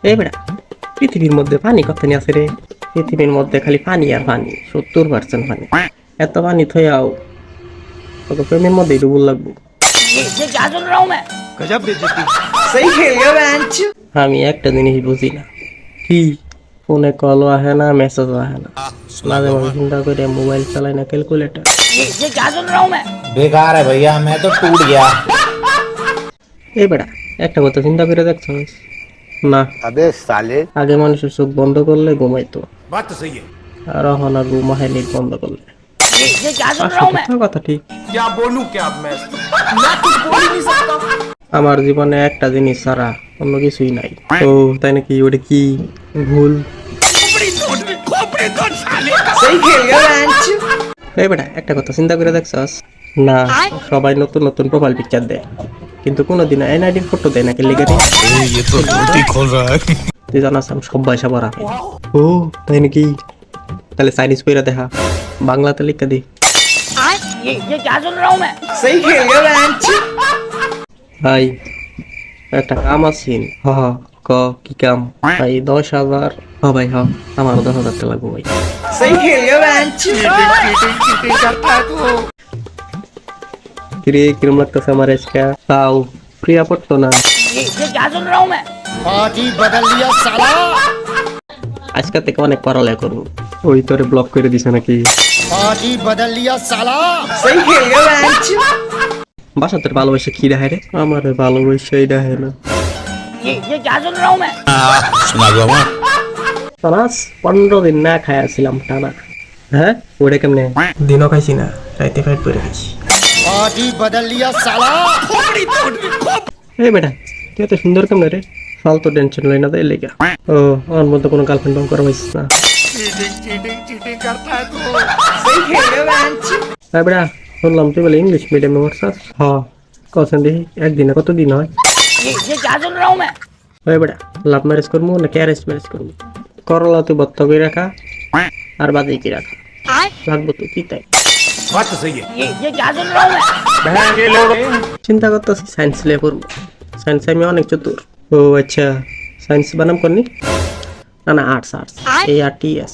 এই বেটা পৃথিবীর মধ্যে পানি কতখানি আছে রে? পৃথিবীর মধ্যে খালি পানি আর পানি, 70% পানি। এত পানি থইয়াও তোকে প্রেমের মধ্যেই ডুবুল লাগবো। আমি একটা জিনিস বুঝি না, কি ফোনে কলও আহে না, মেসেজও আহে না। মাঝে মাঝে চিন্তা করে মোবাইল চালাই না, ক্যালকুলেটর। बेकार है भैया, मैं तो टूट गया। এই বেটা একটা কথা চিন্তা করে দেখছো না? अबे साले, আগে মানুষের চোখ বন্ধ করলে ঘুমাইতো, बात तो सही है। আর এখন আর ঘুম আহে নেট বন্ধ করলে। কথা ঠিক। क्या बोलूं क्या मैं कुछ बोल ही नहीं सकता। আমার জীবনে একটা জিনিস ছাড়া অন্য কিছুই নাই। ও তাই নাকি? ওটা কি? ভুল। এই বেটা একটা কথা চিন্তা করে দেখছস না? সবাই নতুন নতুন প্রোফাইল পিকচার দেয়, কিন্তু কোনোদিন এনআইডির ফটো দেয় না। কে লিখে দেয়? তুই জানাস আমি সব পয়সা ভরা। ও তাই নাকি? তাহলে চাইনিজ কইরা দেখা, বাংলাতে লিখে দি। ভাই একটা কাম আছেন। হ ক কি কাম? ভাই 10,000। হ ভাই হ, আমার 10,000 টাকা লাগবে ভাই। কিরে কিরম লাগতেছে আমার আজকে? তাও প্রিয়া পড়তো না। আজকে থেকে অনেক পড়ালেখা করবো। ওই তোরে ব্লক করে দিছে নাকি? বাসা তোর ভালোবাসা কি দেখায় রে? আমার ভালোবাসাই দেখায় না। 15 দিন না খাইছিলাম টানা। হ্যাঁ ওটা কেমনে? দিনও খাইছি না, রাইতে ফাইট করে গেছি। এই বেটা তুই এত সুন্দর কেমনে রে? ফালতু টেনশন লই না তাই লেগা। ও আমার মধ্যে কোনো গার্লফ্রেন্ড করা হইছিস না? বেটা শুনলাম তুই বলে ইংলিশ মিডিয়ামে পড়ছাস। হ্যাঁ কখন দেখি একদিনে কত দিন হয়? ওই বেটা লাভ ম্যারেজ করবো নাকি অ্যারেঞ্জ ম্যারেজ করবো? করলা তুই বত্তা করে রাখা আর বাদে কি রাখা লাগবো তো কি? তাই बात तो सही है। চিন্তা করতেছি সায়েন্স নিয়ে পড়বো। সায়েন্সে আমি অনেক চতুর। ও আচ্ছা সায়েন্স বানাম করনি? না না আর্টস, আর্টস ARTS।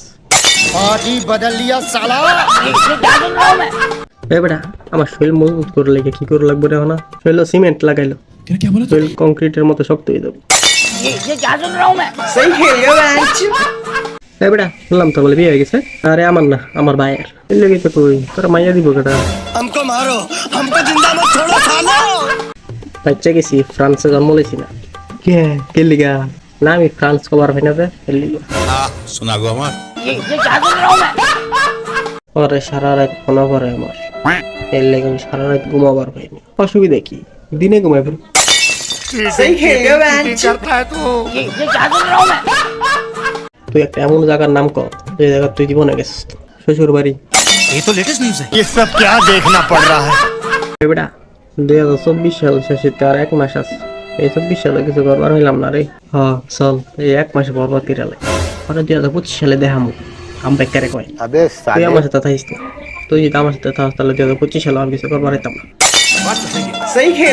এই বেটা আমার শরীর মজবুত করে লেগে কি করে লাগবে রে? না শরীর সিমেন্ট লাগাইলো, শরীর কংক্রিটের মতো শক্ত হয়ে যাবে। এই বেটা শুনলাম তো বলে বিয়ে হয়ে গেছে। আরে আমার না, আমার ভাইয়ের। এর লেগে তো কই তোরা মাইয়া দিব কেটা? हमको मारो, हमको जिंदा मत छोड़ो सालो। বাচ্চা গেছি, ফ্রান্সে জন্ম লইছি না। কে লিগা? না আমি ফ্রান্স কবার ভাই না যে এর লিগা। सुना गो আমার ওরে সারা রাত ফোন করে আমার, এর লেগে আমি সারা রাত ঘুমাবার পাইনি। অসুবিধা কি? দিনে ঘুমাই ফেল। তুই একটা এমন জায়গার নাম কর যে জায়গা তুই জীবনে গেছিস। শ্বশুর বাড়ি। ये तो लेटेस्ट न्यूज़ है। ये सब क्या देखना पड़ रहा है? বেটা 2024 সাল শেষে আর 1 মাস আছে। এই 24 সালে কিছু করবার হইলাম না রে। হ্যাঁ চল এই 1 মাসে বরবাদ কিরালে পরে 2025 সালে দেখামু। আম বেকারে কয় अबे তুই साले, আমার সাথে থাকিস না। তুই যদি আমার সাথে থাকস তাহলে 2025 সালে আমি কিছু করবার হইতাম না। बात तो सही है।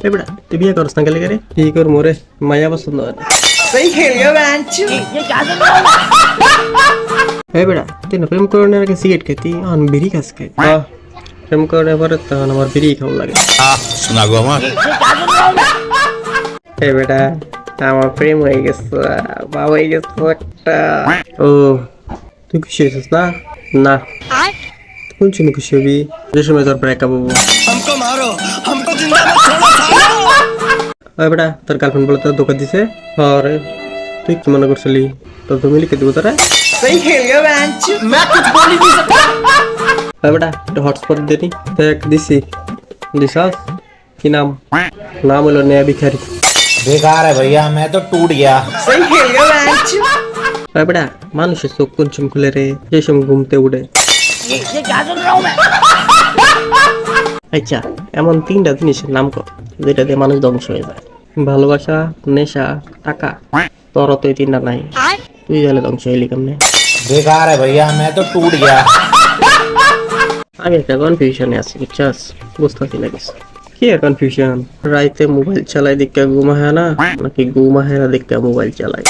এই বেটা তুই বিয়ে করস না গেলে রে? বিয়ে কর মোরে মায়া পছন্দ হয় না। এই বেটা তুই না প্রেম করানোর আগে সিগারেট খেতি, এখন বিড়ি খাস কে? প্রেম করার পরে তখন আমার বিড়ি খাওয়া লাগে। सुना गो আমার এই বেটা আমার প্রেম হয়ে গেছে, বাবা হয়ে গেছে একটা। ও তুই খুশি হয়েছিস না? না কোন সময় খুশি হবি? যে সময় তোর ব্রেকআপ হবো। हमको मारो, हमको जिंदा मत छोड़ो सालो। ওই বেটা তোর গার্লফ্রেন্ড বলে তোর ধোকা দিছে? আরে তুই কি মনে করছিলি তোর তুমি লিখে দিব তোরা? मैं कुछ बोल ही नहीं सकता। ওই বেটা একটু হটস্পট দিনি দেখ দিছি। দিছাস কি নাম? নাম হলো নেয়া ভিখারি। बेकार है भैया, मैं तो टूट गया। ওই বেটা মানুষের চোখ কোন সময় খুলে রে? যে সময় ঘুমতে উঠে। আচ্ছা এমন 3টা জিনিসের নাম কর যেটা দিয়ে মানুষ ধ্বংস হয়ে যায়। ভালোবাসা, নেশা, টাকা। তোর তো এই 3টা নাই, তুই তাহলে ধ্বংস হইলি কেমনে? बेकार है भैया, मैं तो टूट गया। আমি একটা কনফিউশনে আছি, বুঝছস? বুঝতেছি না কিছু। কি কনফিউশন রাইতে মোবাইল চালাই দেখে ঘুম হয় না নাকি ঘুম হয় না দেখে মোবাইল চালাই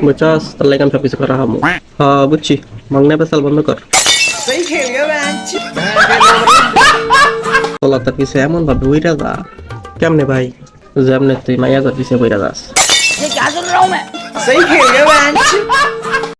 বুঝছস তাহলে কাম সব কিছু করা হামু হ্যাঁ বুঝছি মাংনা পেশাল বন্ধ কর তোলা তার পিছে এমন ভাবে উইরা যা কেমনে ভাই যেমনে তুই মাইয়া তার পিছে বইরা যাস ये क्या सुन रहा हूँ मैं? सही खेल गया मैं।